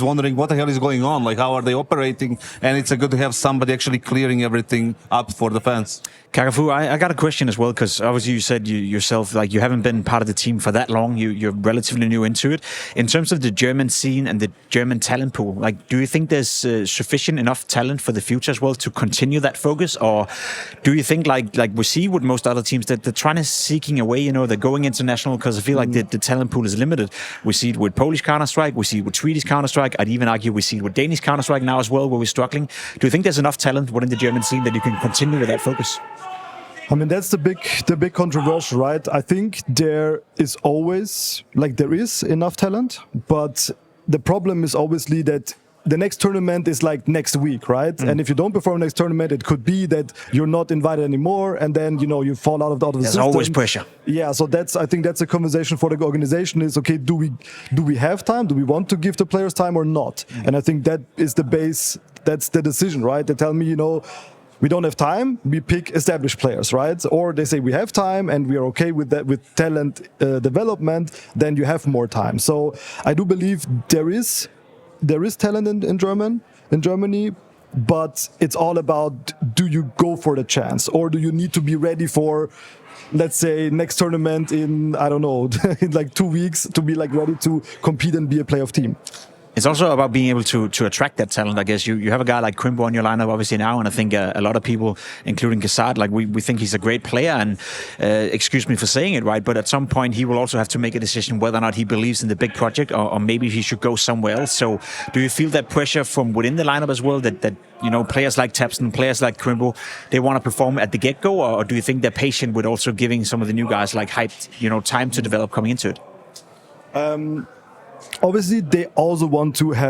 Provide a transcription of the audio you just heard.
wondering what the hell is going on, like how are they operating, and it's good to have somebody actually clearing everything up for the fans. Karafu, I got a question as well, because obviously you said yourself, like, you haven't been part of the team for that long. You're relatively new into it. In terms of the German scene and the German talent pool, like, do you think there's sufficient enough talent for the future as well to continue that focus, or do you think like we see with most other teams that they're trying to seeking away, they're going international because I feel like the talent pool is limited. We see it with Polish Counter-Strike, we see it with Swedish Counter-Strike. I'd even argue we see it with Danish Counter-Strike now as well, where we're struggling. Do you think there's enough talent within the German scene that you can continue with that focus? I mean, that's the big controversial, right? I think there is enough talent, but the problem is obviously that the next tournament is like next week, right? And if you don't perform next tournament, it could be that you're not invited anymore, and then you fall out of the There's system. always pressure. Yeah, so I think that's a conversation for the organization. Is okay? Do we have time? Do we want to give the players time or not? And I think that is the base. That's the decision, right? They tell me, we don't have time, we pick established players, right? Or they say we have time and we are okay with that, with talent development, then you have more time. So I do believe there is talent in Germany, but it's all about, do you go for the chance, or do you need to be ready for, let's say, next tournament in, I don't know, in like 2 weeks to be like ready to compete and be a playoff team. It's also about being able to attract that talent. I guess you have a guy like Crimbo on your lineup obviously now, and I think a lot of people, including Kassad, like we think he's a great player, and excuse me for saying it, right, but at some point he will also have to make a decision whether or not he believes in the big project, or maybe he should go somewhere else. So do you feel that pressure from within the lineup as well, that players like Tapson, players like Crimbo, they want to perform at the get-go, or do you think they're patient with also giving some of the new guys like hyped, time to develop coming into it? Obviously, they also want to have